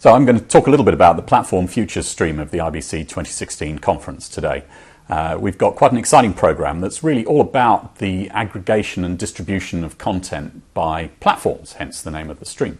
So I'm going to talk a little bit about the platform futures stream of the IBC 2016 conference today. We've got quite an exciting program that's really all about the aggregation and distribution of content by platforms, hence the name of the stream.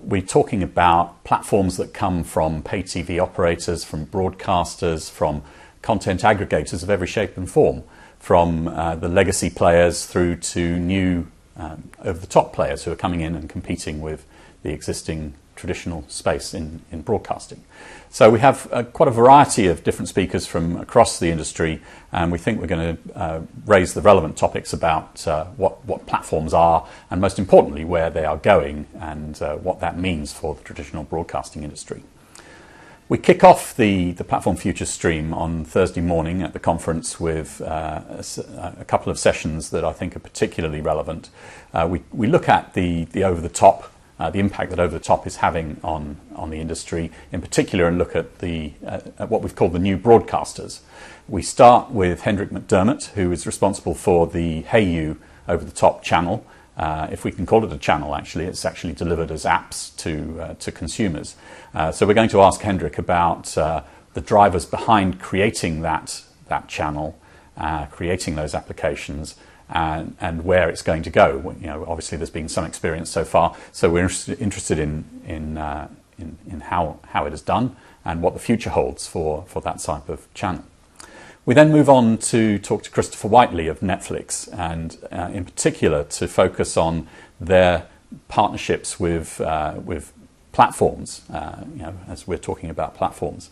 We're talking about platforms that come from pay TV operators, from broadcasters, from content aggregators of every shape and form, from the legacy players through to new over-the-top players who are coming in and competing with the existing traditional space in broadcasting. So we have quite a variety of different speakers from across the industry, and we think we're going to raise the relevant topics about what platforms are, and most importantly where they are going and what that means for the traditional broadcasting industry. We kick off the Platform Futures stream on Thursday morning at the conference with a couple of sessions that I think are particularly relevant. We look at the over-the-top, the impact that over-the-top is having on the industry in particular, and look at at what we've called the new broadcasters. We start with Hendrik McDermott, who is responsible for the Hey You over-the-top channel. If we can call it a channel, it's actually delivered as apps to consumers. So we're going to ask Hendrik about the drivers behind creating that channel, creating those applications, and where it's going to go. Obviously there's been some experience so far, so we're interested in how it is done and what the future holds for that type of channel. We then move on to talk to Christopher Whiteley of Netflix, and in particular to focus on their partnerships with platforms, as we're talking about platforms,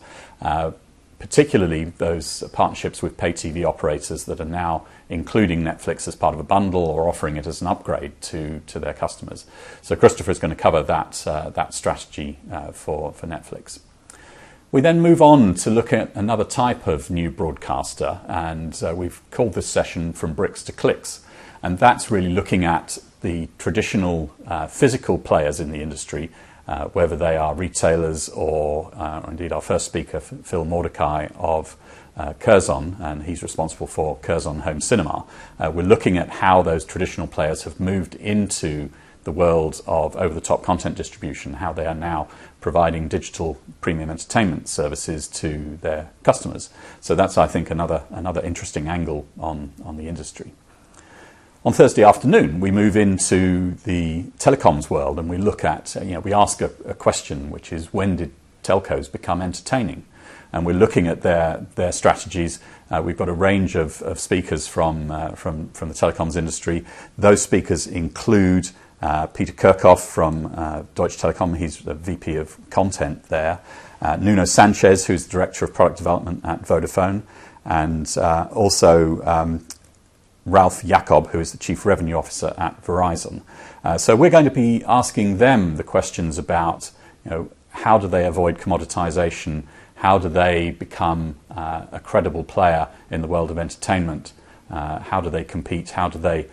particularly those partnerships with pay TV operators that are now including Netflix as part of a bundle or offering it as an upgrade to their customers. So Christopher is going to cover that strategy for Netflix. We then move on to look at another type of new broadcaster, and we've called this session From Bricks to Clicks, and that's really looking at the traditional physical players in the industry, whether they are retailers or indeed our first speaker, Phil Mordecai of Curzon, and he's responsible for Curzon Home Cinema. We're looking at how those traditional players have moved into the world of over-the-top content distribution, how they are now providing digital premium entertainment services to their customers. So that's, I think, another interesting angle on the industry. On Thursday afternoon, we move into the telecoms world, and we look at, we ask a question, which is, when did telcos become entertaining? And we're looking at their strategies. We've got a range of speakers from the telecoms industry. Those speakers include Peter Kirchhoff from Deutsche Telekom. He's the VP of content there. Nuno Sanchez, who's the Director of Product Development at Vodafone. And also Ralph Jacob, who is the Chief Revenue Officer at Verizon. So we're going to be asking them the questions about, how do they avoid commoditization? How do they become a credible player in the world of entertainment? How do they compete? How do they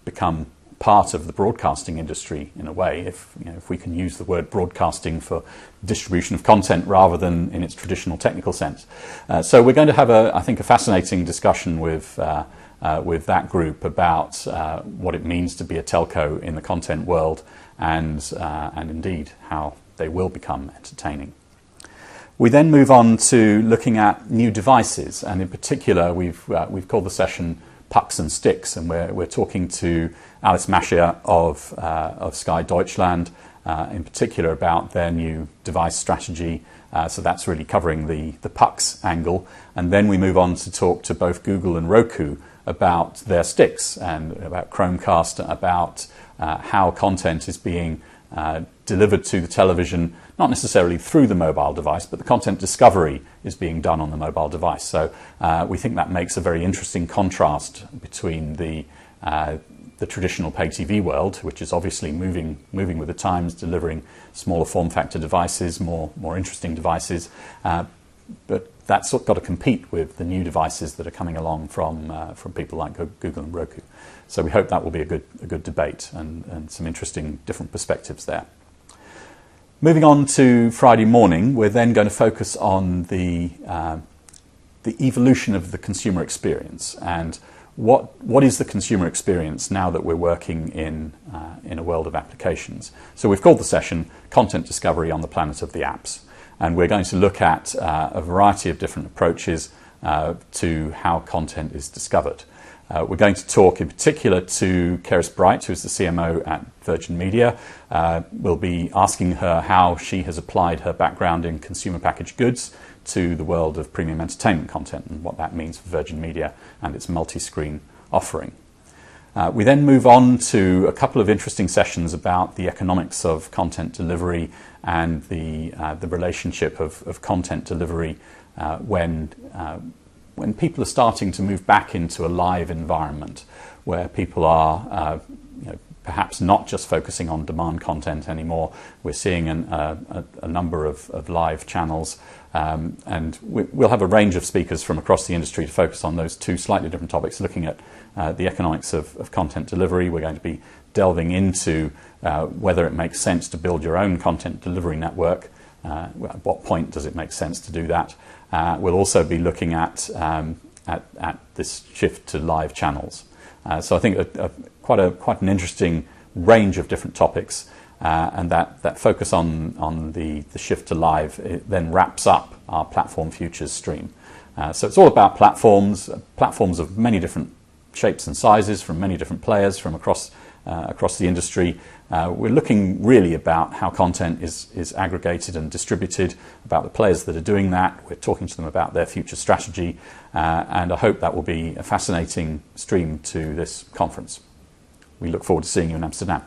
become part of the broadcasting industry in a way, if we can use the word broadcasting for distribution of content rather than in its traditional technical sense. So we're going to have I think a fascinating discussion with that group about what it means to be a telco in the content world, and indeed how they will become entertaining. We then move on to looking at new devices, and in particular we've called the session Pucks and Sticks, and we're talking to Alice Mascher of Sky Deutschland, in particular about their new device strategy. So that's really covering the pucks angle, and then we move on to talk to both Google and Roku about their sticks, and about Chromecast, about how content is being delivered to the television, not necessarily through the mobile device, but the content discovery is being done on the mobile device. So we think that makes a very interesting contrast between the traditional pay TV world, which is obviously moving with the times, delivering smaller form factor devices, more interesting devices, but that's got to compete with the new devices that are coming along from people like Google and Roku. So we hope that will be a good debate and some interesting different perspectives there. Moving on to Friday morning, we're then going to focus on the evolution of the consumer experience, and what is the consumer experience now that we're working in a world of applications. So we've called the session Content Discovery on the Planet of the Apps, and we're going to look at a variety of different approaches to how content is discovered. We're going to talk in particular to Keris Bright, who's the CMO at Virgin Media. We'll be asking her how she has applied her background in consumer packaged goods to the world of premium entertainment content and what that means for Virgin Media and its multi-screen offering. We then move on to a couple of interesting sessions about the economics of content delivery and the relationship of content delivery when people are starting to move back into a live environment where people are perhaps not just focusing on demand content anymore. We're seeing a number of live channels, and we'll have a range of speakers from across the industry to focus on those two slightly different topics, looking at the economics of content delivery. We're going to be delving into whether it makes sense to build your own content delivery network. At what point does it make sense to do that? We'll also be looking at this shift to live channels. So I think quite an interesting range of different topics, and that focus on the shift to live, it then wraps up our Platform Futures stream. So it's all about platforms of many different shapes and sizes, from many different players from across the industry. We're looking really about how content is aggregated and distributed, about the players that are doing that. We're talking to them about their future strategy, and I hope that will be a fascinating stream to this conference. We look forward to seeing you in Amsterdam.